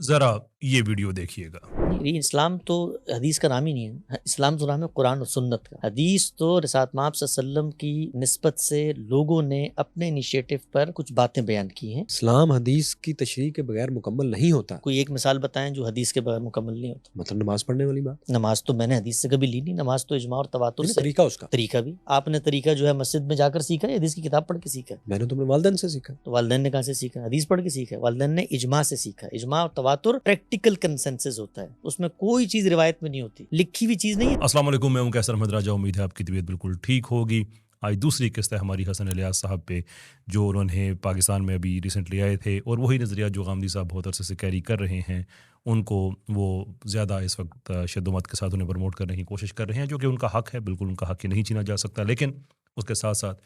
ذرا یہ ویڈیو دیکھیے گا۔ نہیں، اسلام تو حدیث کا نام ہی نہیں ہے، اسلام تو نام ہے قرآن و سنت کا۔ حدیث تو رسالت مآب صلی اللہ علیہ وسلم کی نسبت سے لوگوں نے اپنے انیشیٹو پر کچھ باتیں بیان کی ہیں۔ اسلام حدیث کی تشریح کے بغیر مکمل نہیں ہوتا۔ کوئی ایک مثال بتائیں جو حدیث کے بغیر مکمل نہیں ہوتا۔ مطلب نماز پڑھنے والی بات، نماز تو میں نے حدیث سے کبھی لی نہیں، نماز تو اجماع اور تواتر سے۔ طریقہ اس کا طریقہ بھی آپ نے طریقہ جو ہے مسجد میں جا کر سیکھا ہے، حدیث کی کتاب پڑھ کے سیکھا ہے؟ میں نے تو اپنے والدین سے سیکھا۔ تو والدین نے کہاں سے سیکھا؟ حدیث پڑھ کے سیکھا ہے۔ والدین نے اجماع سے سیکھا۔ اجماع اور تواتر پریکٹیکل کنسنسس ہوتا ہے، اس میں کوئی چیز روایت میں نہیں ہوتی، لکھی ہوئی چیز نہیں ہے۔ السلام علیکم، میں ہوں کیسر احمد راجہ، امید ہے آپ کی طبیعت بالکل ٹھیک ہوگی۔ آج دوسری قسط ہے ہماری حسن الیاس صاحب پہ، جو انہوں نے پاکستان میں ابھی ریسنٹلی آئے تھے، اور وہی نظریات جو غامدی صاحب بہت عرصے سے کیری کر رہے ہیں، ان کو وہ زیادہ اس وقت شد و مت کے ساتھ انہیں پروموٹ کرنے کی کوشش کر رہے ہیں، جو کہ ان کا حق ہے، بالکل ان کا حق ہی نہیں چھینا جا سکتا۔ لیکن اس کے ساتھ ساتھ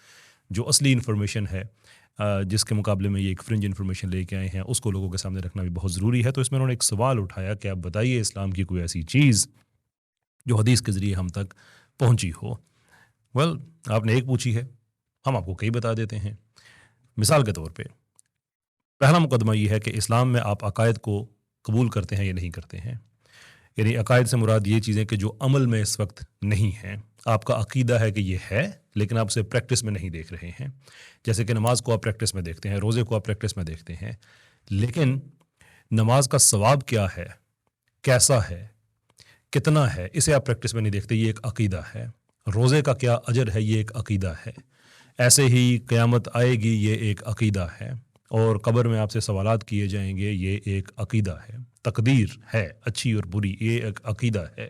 جو اصلی انفارمیشن ہے، جس کے مقابلے میں یہ ایک فرنج انفارمیشن لے کے آئے ہیں، اس کو لوگوں کے سامنے رکھنا بھی بہت ضروری ہے۔ تو اس میں انہوں نے ایک سوال اٹھایا کہ آپ بتائیے اسلام کی کوئی ایسی چیز جو حدیث کے ذریعے ہم تک پہنچی ہو۔ آپ نے ایک پوچھی ہے، ہم آپ کو کئی بتا دیتے ہیں۔ مثال کے طور پہ پہلا مقدمہ یہ ہے کہ اسلام میں آپ عقائد کو قبول کرتے ہیں یا نہیں کرتے ہیں، یعنی عقائد سے مراد یہ چیزیں کہ جو عمل میں اس وقت نہیں ہیں، آپ کا عقیدہ ہے کہ یہ ہے لیکن آپ اسے پریکٹس میں نہیں دیکھ رہے ہیں۔ جیسے کہ نماز کو آپ پریکٹس میں دیکھتے ہیں، روزے کو آپ پریکٹس میں دیکھتے ہیں، لیکن نماز کا ثواب کیا ہے، کیسا ہے، کتنا ہے، اسے آپ پریکٹس میں نہیں دیکھتے، یہ ایک عقیدہ ہے۔ روزے کا کیا اجر ہے، یہ ایک عقیدہ ہے۔ ایسے ہی قیامت آئے گی، یہ ایک عقیدہ ہے، اور قبر میں آپ سے سوالات کیے جائیں گے، یہ ایک عقیدہ ہے۔ تقدیر ہے اچھی اور بری، یہ ایک عقیدہ ہے۔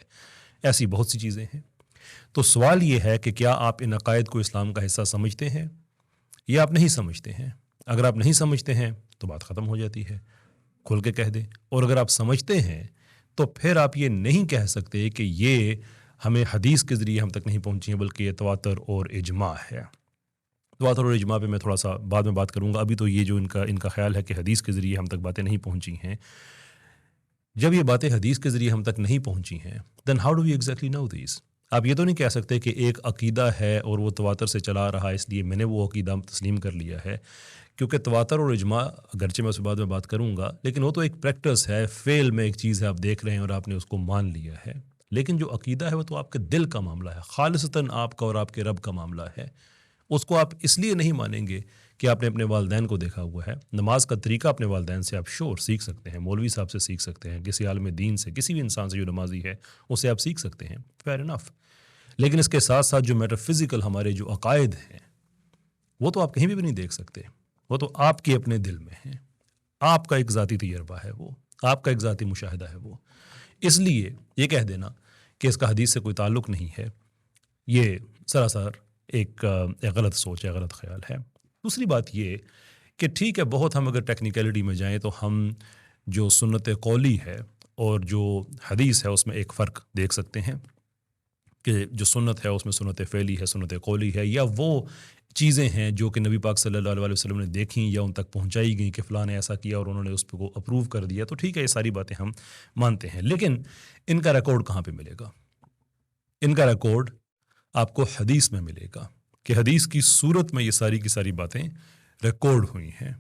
ایسی بہت سی چیزیں ہیں۔ تو سوال یہ ہے کہ کیا آپ ان عقائد کو اسلام کا حصہ سمجھتے ہیں یا آپ نہیں سمجھتے ہیں؟ اگر آپ نہیں سمجھتے ہیں تو بات ختم ہو جاتی ہے، کھل کے کہہ دیں، اور اگر آپ سمجھتے ہیں تو پھر آپ یہ نہیں کہہ سکتے کہ یہ ہمیں حدیث کے ذریعے ہم تک نہیں پہنچی ہیں، بلکہ یہ تواتر اور اجماع ہے۔ تواتر اور اجماع پہ میں تھوڑا سا بعد میں بات کروں گا۔ ابھی تو یہ جو ان کا خیال ہے کہ حدیث کے ذریعے ہم تک باتیں نہیں پہنچی ہیں، جب یہ باتیں حدیث کے ذریعے ہم تک نہیں پہنچی ہیں then how do we exactly know these؟ آپ یہ تو نہیں کہہ سکتے کہ ایک عقیدہ ہے اور وہ تواتر سے چلا رہا، اس لیے میں نے وہ عقیدہ تسلیم کر لیا ہے، کیونکہ تواتر اور اجماع اگرچہ میں اس بعد میں بات کروں گا، لیکن وہ تو ایک پریکٹس ہے، فعل میں ایک چیز ہے، آپ دیکھ رہے ہیں اور آپ نے اس کو مان لیا ہے۔ لیکن جو عقیدہ ہے وہ تو آپ کے دل کا معاملہ ہے، خالصتاً آپ کا اور آپ کے رب کا معاملہ ہے۔ اس کو آپ اس لیے نہیں مانیں گے کہ آپ نے اپنے والدین کو دیکھا ہوا ہے۔ نماز کا طریقہ اپنے والدین سے آپ سیکھ سکتے ہیں، مولوی صاحب سے سیکھ سکتے ہیں، کسی عالم دین سے، کسی بھی انسان سے جو نمازی ہے اسے آپ سیکھ سکتے ہیں، فیئر انف۔ لیکن اس کے ساتھ ساتھ جو میٹا فزیکل ہمارے جو عقائد ہیں وہ تو آپ کہیں بھی نہیں دیکھ سکتے، وہ تو آپ کے اپنے دل میں ہیں، آپ کا ایک ذاتی تجربہ ہے، وہ آپ کا ایک ذاتی مشاہدہ ہے۔ وہ اس لیے یہ کہہ دینا کہ اس کا حدیث سے کوئی تعلق نہیں ہے، یہ سراسر ایک غلط سوچ ہے، غلط خیال ہے۔ دوسری بات یہ کہ ٹھیک ہے، بہت ہم اگر ٹیکنیکلٹی میں جائیں تو ہم جو سنت قولی ہے اور جو حدیث ہے اس میں ایک فرق دیکھ سکتے ہیں کہ جو سنت ہے اس میں سنت فعلی ہے، سنت قولی ہے، یا وہ چیزیں ہیں جو کہ نبی پاک صلی اللہ علیہ وسلم نے دیکھیں یا ان تک پہنچائی گئیں کہ فلاں نے ایسا کیا اور انہوں نے اس پہ کو اپروو کر دیا، تو ٹھیک ہے، یہ ساری باتیں ہم مانتے ہیں۔ لیکن ان کا ریکارڈ کہاں پہ ملے گا؟ ان کا ریکارڈ آپ کو حدیث میں ملے گا کہ حدیث کی صورت میں یہ ساری کی ساری باتیں ریکارڈ ہوئی ہیں۔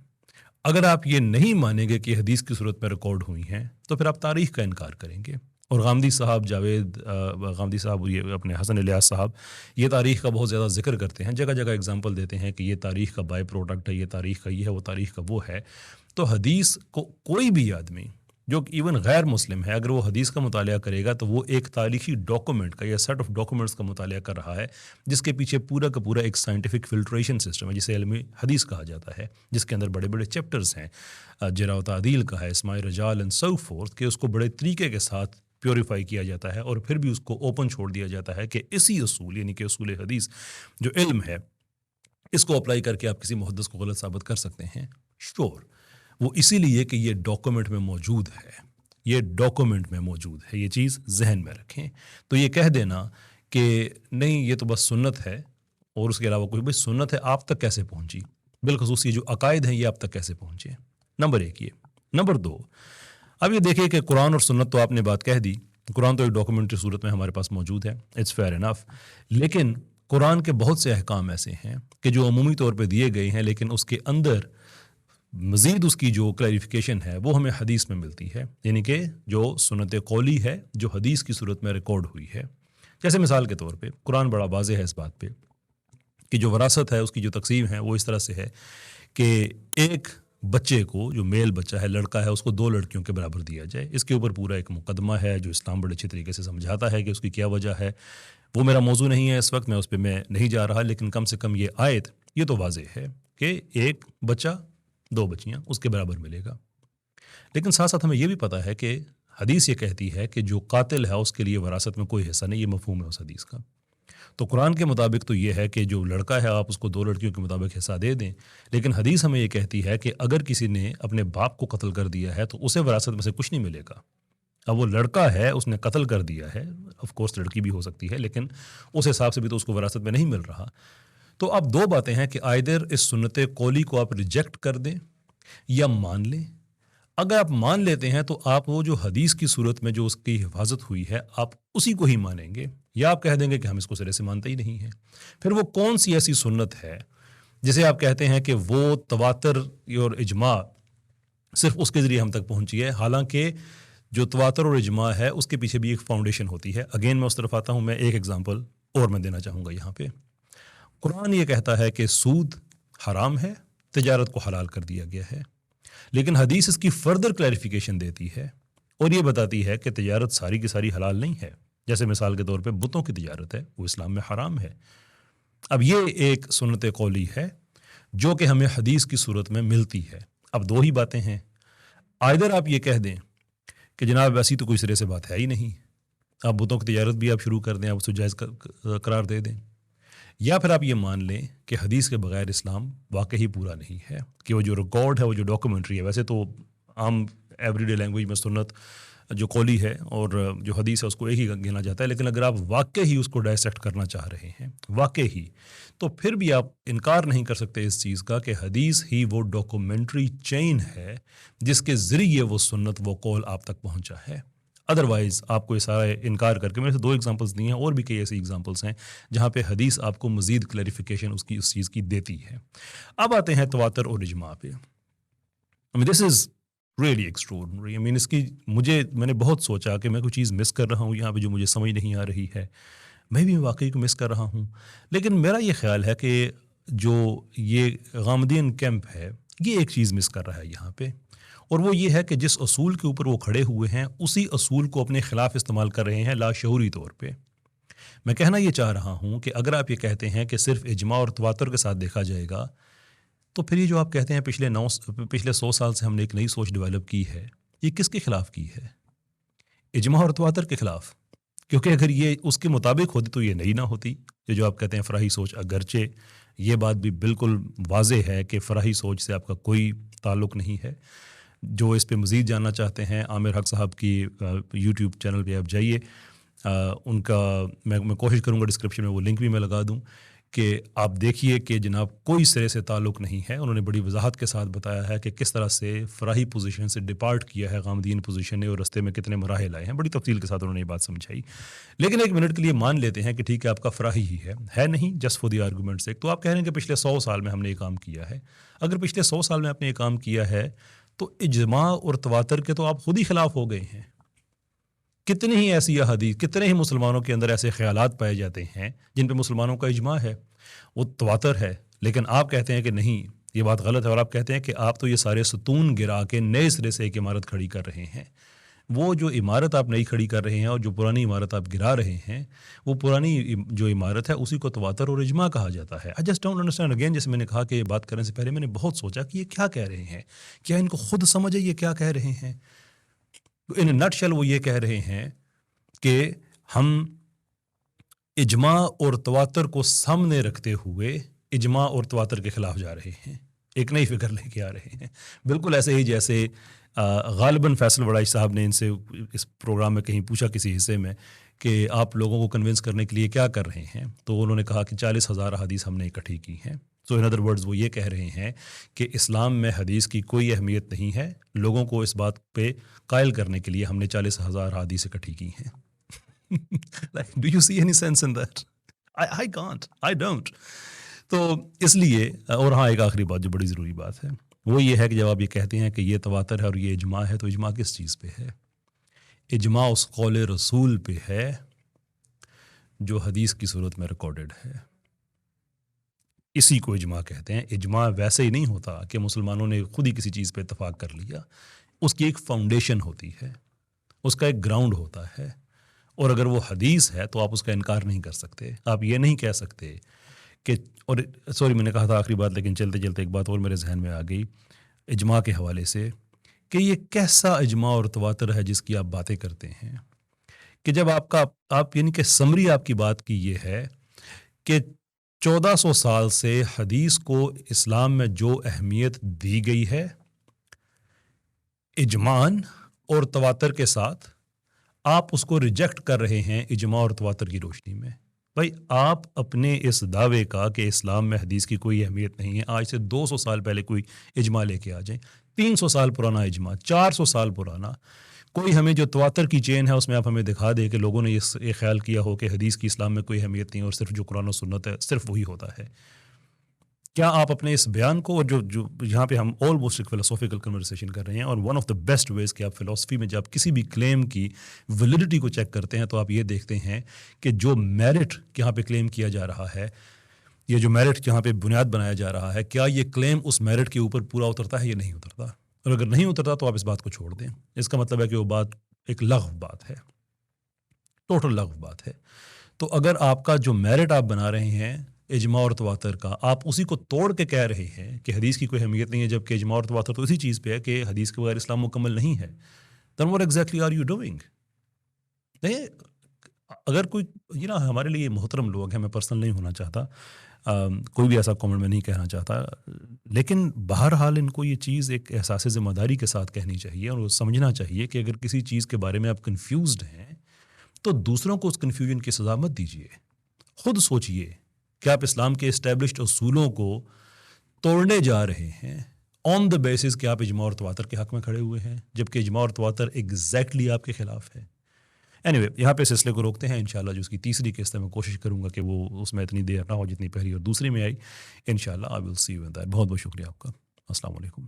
اگر آپ یہ نہیں مانیں گے کہ حدیث کی صورت میں ریکارڈ ہوئی ہیں تو پھر آپ تاریخ کا انکار کریں گے۔ اور غامدی صاحب غامدی صاحب، یہ اپنے حسن الیاس صاحب، یہ تاریخ کا بہت زیادہ ذکر کرتے ہیں، جگہ جگہ اگزامپل دیتے ہیں کہ یہ تاریخ کا بائی پروڈکٹ ہے، یہ تاریخ کا یہ ہے، وہ تاریخ کا وہ ہے۔ تو حدیث کو کوئی بھی آدمی جو ایون غیر مسلم ہے، اگر وہ حدیث کا مطالعہ کرے گا تو وہ ایک تاریخی ڈاکومنٹ کا یا سیٹ آف ڈاکومنٹس کا مطالعہ کر رہا ہے، جس کے پیچھے پورا کا پورا ایک سائنٹیفک فلٹریشن سسٹم ہے، جسے علم حدیث کہا جاتا ہے، جس کے اندر بڑے بڑے چیپٹرز ہیں، جرح و تعدیل کا ہے، اسماء رجال اینڈ سو فورتھ، کہ اس کو بڑے طریقے کے ساتھ پیوریفائی کیا جاتا ہے اور پھر بھی اس کو اوپن چھوڑ دیا جاتا ہے کہ اسی اصول، یعنی کہ اصول حدیث جو علم ہے، اس کو اپلائی کر کے آپ کسی محدث کو غلط ثابت کر سکتے ہیں۔ شور وہ اسی لیے کہ یہ ڈاکومنٹ میں موجود ہے، یہ ڈاکومنٹ میں موجود ہے، یہ چیز ذہن میں رکھیں۔ تو یہ کہہ دینا کہ نہیں یہ تو بس سنت ہے اور اس کے علاوہ کوئی، بھائی سنت ہے آپ تک کیسے پہنچی؟ بالخصوص یہ جو عقائد ہیں یہ آپ تک کیسے پہنچے؟ نمبر ایک یہ۔ نمبر دو، اب یہ دیکھیں کہ قرآن اور سنت تو آپ نے بات کہہ دی، قرآن تو ایک ڈاکومنٹ کی صورت میں ہمارے پاس موجود ہے، اٹس فیئر انف، لیکن قرآن کے بہت سے احکام ایسے ہیں کہ جو عمومی طور پہ دیے گئے ہیں لیکن اس کے اندر مزید اس کی جو کلیریفیکیشن ہے وہ ہمیں حدیث میں ملتی ہے، یعنی کہ جو سنت قولی ہے جو حدیث کی صورت میں ریکارڈ ہوئی ہے. جیسے مثال کے طور پہ قرآن بڑا واضح ہے اس بات پہ کہ جو وراثت ہے اس کی جو تقسیم ہے وہ اس طرح سے ہے کہ ایک بچے کو، جو میل بچہ ہے، لڑکا ہے، اس کو 2 لڑکیوں کے برابر دیا جائے. اس کے اوپر پورا ایک مقدمہ ہے جو اسلام بڑے اچھی طریقے سے سمجھاتا ہے کہ اس کی کیا وجہ ہے. وہ میرا موضوع نہیں ہے اس وقت، میں اس پہ نہیں جا رہا، لیکن کم سے کم یہ آیت یہ تو واضح ہے کہ ایک بچہ 2 بچیاں اس کے برابر ملے گا. لیکن ساتھ ساتھ ہمیں یہ بھی پتہ ہے کہ حدیث یہ کہتی ہے کہ جو قاتل ہے اس کے لیے وراثت میں کوئی حصہ نہیں. یہ مفہوم ہے اس حدیث کا. تو قرآن کے مطابق تو یہ ہے کہ جو لڑکا ہے آپ اس کو 2 لڑکیوں کے مطابق حصہ دے دیں، لیکن حدیث ہمیں یہ کہتی ہے کہ اگر کسی نے اپنے باپ کو قتل کر دیا ہے تو اسے وراثت میں سے کچھ نہیں ملے گا. اب وہ لڑکا ہے، اس نے قتل کر دیا ہے، آف کورس لڑکی بھی ہو سکتی ہے، لیکن اس حساب سے بھی تو اس کو وراثت میں نہیں مل رہا. تو اب 2 باتیں ہیں کہ آئدر اس سنت قولی کو آپ ریجیکٹ کر دیں یا مان لیں. اگر آپ مان لیتے ہیں تو آپ وہ جو حدیث کی صورت میں جو اس کی حفاظت ہوئی ہے آپ اسی کو ہی مانیں گے، یا آپ کہہ دیں گے کہ ہم اس کو سرے سے مانتے ہی نہیں ہیں. پھر وہ کون سی ایسی سنت ہے جسے آپ کہتے ہیں کہ وہ تواتر اور اجماع صرف اس کے ذریعے ہم تک پہنچی ہے، حالانکہ جو تواتر اور اجماع ہے اس کے پیچھے بھی ایک فاؤنڈیشن ہوتی ہے. اگین میں اس طرف آتا ہوں، میں ایک ایگزامپل اور میں دینا چاہوں گا یہاں پہ. قرآن یہ کہتا ہے کہ سود حرام ہے، تجارت کو حلال کر دیا گیا ہے، لیکن حدیث اس کی فردر کلیریفیکیشن دیتی ہے اور یہ بتاتی ہے کہ تجارت ساری کی ساری حلال نہیں ہے. جیسے مثال کے طور پہ بتوں کی تجارت ہے، وہ اسلام میں حرام ہے. اب یہ ایک سنت قولی ہے جو کہ ہمیں حدیث کی صورت میں ملتی ہے. اب 2 ہی باتیں ہیں، آئدر آپ یہ کہہ دیں کہ جناب ایسی تو کوئی سرے سے بات ہے ہی نہیں، آپ بتوں کی تجارت بھی آپ شروع کر دیں، آپ اسے جائز قرار دے دیں، یا پھر آپ یہ مان لیں کہ حدیث کے بغیر اسلام واقعی پورا نہیں ہے، کہ وہ جو ریکارڈ ہے، وہ جو ڈاکومنٹری ہے. ویسے تو عام ایوری ڈے لینگویج میں سنت جو قولی ہے اور جو حدیث ہے اس کو ایک ہی گنا جاتا ہے، لیکن اگر آپ واقعی اس کو ڈائسیکٹ کرنا چاہ رہے ہیں واقعی، تو پھر بھی آپ انکار نہیں کر سکتے اس چیز کا کہ حدیث ہی وہ ڈاکومنٹری چین ہے جس کے ذریعے وہ سنت، وہ قول آپ تک پہنچا ہے. ادروائز آپ کو یہ سارا انکار کر کے، میرے سے 2 ایگزامپلس دی ہیں، اور بھی کئی ایسی ایگزامپلس ہیں جہاں پہ حدیث آپ کو مزید کلیریفیکیشن اس چیز کی دیتی ہے. اب آتے ہیں تواتر اور اجماع پہ. دس از ریئلی ایکسٹراڈنری. اس کی میں نے بہت سوچا کہ میں کوئی چیز مس کر رہا ہوں یہاں پہ جو مجھے سمجھ نہیں آ رہی ہے. میں بھی واقعی کو مس کر رہا ہوں، لیکن میرا یہ خیال ہے کہ جو یہ غامدین کیمپ ہے یہ ایک چیز مس کر رہا ہے یہاں پہ، اور وہ یہ ہے کہ جس اصول کے اوپر وہ کھڑے ہوئے ہیں اسی اصول کو اپنے خلاف استعمال کر رہے ہیں لاشعوری طور پہ. میں کہنا یہ چاہ رہا ہوں کہ اگر آپ یہ کہتے ہیں کہ صرف اجماع اور تواتر کے ساتھ دیکھا جائے گا، تو پھر یہ جو آپ کہتے ہیں پچھلے 100 سال سے ہم نے ایک نئی سوچ ڈیولپ کی ہے، یہ کس کے خلاف کی ہے؟ اجماع اور تواتر کے خلاف. کیونکہ اگر یہ اس کے مطابق ہوتی تو یہ نئی نہ ہوتی. یہ جو آپ کہتے ہیں فراہی سوچ، اگرچہ یہ بات بھی بالکل واضح ہے کہ فراہی سوچ سے آپ کا کوئی تعلق نہیں ہے. جو اس پہ مزید جاننا چاہتے ہیں، عامر حق صاحب کی یوٹیوب چینل پہ آپ جائیے، ان کا میں کوشش کروں گا ڈسکرپشن میں وہ لنک بھی میں لگا دوں کہ آپ دیکھیے کہ جناب کوئی سرے سے تعلق نہیں ہے. انہوں نے بڑی وضاحت کے ساتھ بتایا ہے کہ کس طرح سے فراہی پوزیشن سے ڈپارٹ کیا ہے غامدین پوزیشن نے، اور رستے میں کتنے مراحل آئے ہیں. بڑی تفصیل کے ساتھ انہوں نے یہ بات سمجھائی. لیکن ایک منٹ کے لیے مان لیتے ہیں کہ ٹھیک ہے آپ کا فراہی ہی ہے نہیں، جسٹ فار دی آرگومنٹ سے. تو آپ کہہ رہے ہیں کہ پچھلے 100 سال میں ہم نے یہ کام کیا ہے. اگر پچھلے 100 سال میں آپ نے یہ کام کیا ہے تو اجماع اور تواتر کے تو آپ خود ہی خلاف ہو گئے ہیں. کتنی ہی ایسی احادیث، کتنے ہی مسلمانوں کے اندر ایسے خیالات پائے جاتے ہیں جن پہ مسلمانوں کا اجماع ہے، وہ تواتر ہے، لیکن آپ کہتے ہیں کہ نہیں یہ بات غلط ہے، اور آپ کہتے ہیں کہ آپ تو یہ سارے ستون گرا کے نئے سرے سے ایک عمارت کھڑی کر رہے ہیں. وہ جو عمارت آپ نئی کھڑی کر رہے ہیں اور جو پرانی عمارت آپ گرا رہے ہیں، وہ پرانی جو عمارت ہے اسی کو تواتر اور اجماع کہا جاتا ہے. I just don't understand. Again جیسے میں نے کہا کہ یہ بات کرنے سے پہلے میں نے بہت سوچا کہ یہ کیا کہہ رہے ہیں، کیا ان کو خود سمجھ ہے یہ کیا کہہ رہے ہیں. ان نٹ شل وہ یہ کہہ رہے ہیں کہ ہم اجماع اور تواتر کو سامنے رکھتے ہوئے اجماع اور تواتر کے خلاف جا رہے ہیں، ایک نئی فکر لے کے آ رہے ہیں. بالکل ایسے ہی جیسے غالباً فیصل وڑائچ صاحب نے ان سے اس پروگرام میں کہیں پوچھا کسی حصے میں کہ آپ لوگوں کو کنونس کرنے کے لیے کیا کر رہے ہیں، تو انہوں نے کہا کہ 40,000 احادیث ہم نے اکٹھی کی ہیں. سو ان ادر ورڈز وہ یہ کہہ رہے ہیں کہ اسلام میں حدیث کی کوئی اہمیت نہیں ہے، لوگوں کو اس بات پہ قائل کرنے کے لیے ہم نے 40,000 احادیث اکٹھی کی ہیں. Do you see any sense in that? I can't. I don't. تو اس لیے، اور ہاں ایک آخری بات جو بڑی ضروری بات ہے وہ یہ ہے کہ جب آپ یہ کہتے ہیں کہ یہ تواتر ہے اور یہ اجماع ہے، تو اجماع کس چیز پہ ہے؟ اجماع اس قول رسول پہ ہے جو حدیث کی صورت میں ریکارڈڈ ہے، اسی کو اجماع کہتے ہیں۔ اجماع ویسے ہی نہیں ہوتا کہ مسلمانوں نے خود ہی کسی چیز پہ اتفاق کر لیا، اس کی ایک فاؤنڈیشن ہوتی ہے، اس کا ایک گراؤنڈ ہوتا ہے، اور اگر وہ حدیث ہے تو آپ اس کا انکار نہیں کر سکتے۔ آپ یہ نہیں کہہ سکتے کہ، اور سوری میں نے کہا تھا آخری بات، لیکن چلتے چلتے ایک بات اور میرے ذہن میں آ گئی اجماع کے حوالے سے، کہ یہ کیسا اجماع اور تواتر ہے جس کی آپ باتیں کرتے ہیں، کہ جب آپ یعنی کہ سمری آپ کی بات کی یہ ہے کہ 1400 سال سے حدیث کو اسلام میں جو اہمیت دی گئی ہے اجماعاً اور تواتر کے ساتھ، آپ اس کو ریجیکٹ کر رہے ہیں اجماع اور تواتر کی روشنی میں۔ بھائی آپ اپنے اس دعوے کا کہ اسلام میں حدیث کی کوئی اہمیت نہیں ہے، آج سے 200 سال پہلے کوئی اجماع لے کے آ جائیں، 300 سال پرانا اجماع، 400 سال پرانا کوئی، ہمیں جو تواتر کی چین ہے اس میں آپ ہمیں دکھا دے کہ لوگوں نے یہ خیال کیا ہو کہ حدیث کی اسلام میں کوئی اہمیت نہیں اور صرف جو قرآن و سنت ہے صرف وہی ہوتا ہے۔ کیا آپ اپنے اس بیان کو، اور جو یہاں پہ ہم آلموسٹ ایک فلسافیکل کنورسیشن کر رہے ہیں، اور one of the best ways کہ آپ فلسفی میں جب کسی بھی کلیم کی ویلیڈیٹی کو چیک کرتے ہیں تو آپ یہ دیکھتے ہیں کہ جو میرٹ یہاں پہ کلیم کیا جا رہا ہے، یہ جو میرٹ یہاں پہ بنیاد بنایا جا رہا ہے، کیا یہ کلیم اس میرٹ کے اوپر پورا اترتا ہے یا نہیں اترتا؟ اور اگر نہیں اترتا تو آپ اس بات کو چھوڑ دیں، اس کا مطلب ہے کہ وہ بات ایک لغو بات ہے، ٹوٹل لغو بات ہے۔ تو اگر آپ کا جو میرٹ آپ بنا رہے ہیں اجماع اور تواتر کا، آپ اسی کو توڑ کے کہہ رہے ہیں کہ حدیث کی کوئی اہمیت نہیں ہے، جبکہ اجماع اور تواتر تو اسی چیز پہ ہے کہ حدیث کے بغیر اسلام مکمل نہیں ہے، then what exactly are you doing؟ نہیں، اگر کوئی ہمارے لیے محترم لوگ ہیں، میں پرسنل نہیں ہونا چاہتا، کوئی بھی ایسا کامنٹ میں نہیں کہنا چاہتا، لیکن بہرحال ان کو یہ چیز ایک احساس ذمہ داری کے ساتھ کہنی چاہیے، اور وہ سمجھنا چاہیے کہ اگر کسی چیز کے بارے میں آپ کنفیوزڈ ہیں تو دوسروں کو اس کنفیوژن کی سزا مت دیجیے، خود سوچئے کہ آپ اسلام کے اسٹیبلشڈ اصولوں کو توڑنے جا رہے ہیں آن دا بیسس کہ آپ اجماع اور تواتر کے حق میں کھڑے ہوئے ہیں، جبکہ اجماع اور تواتر ایگزیکٹلی آپ کے خلاف ہے۔ اینی وے، یہاں پہ سلسلے کو روکتے ہیں، انشاءاللہ جو اس کی تیسری قسط ہے میں کوشش کروں گا کہ وہ اس میں اتنی دیر نہ ہو جتنی پہلی اور دوسری میں آئی، انشاءاللہ آئی ول سی یو ان دیٹ۔ بہت بہت شکریہ آپ کا، السلام علیکم۔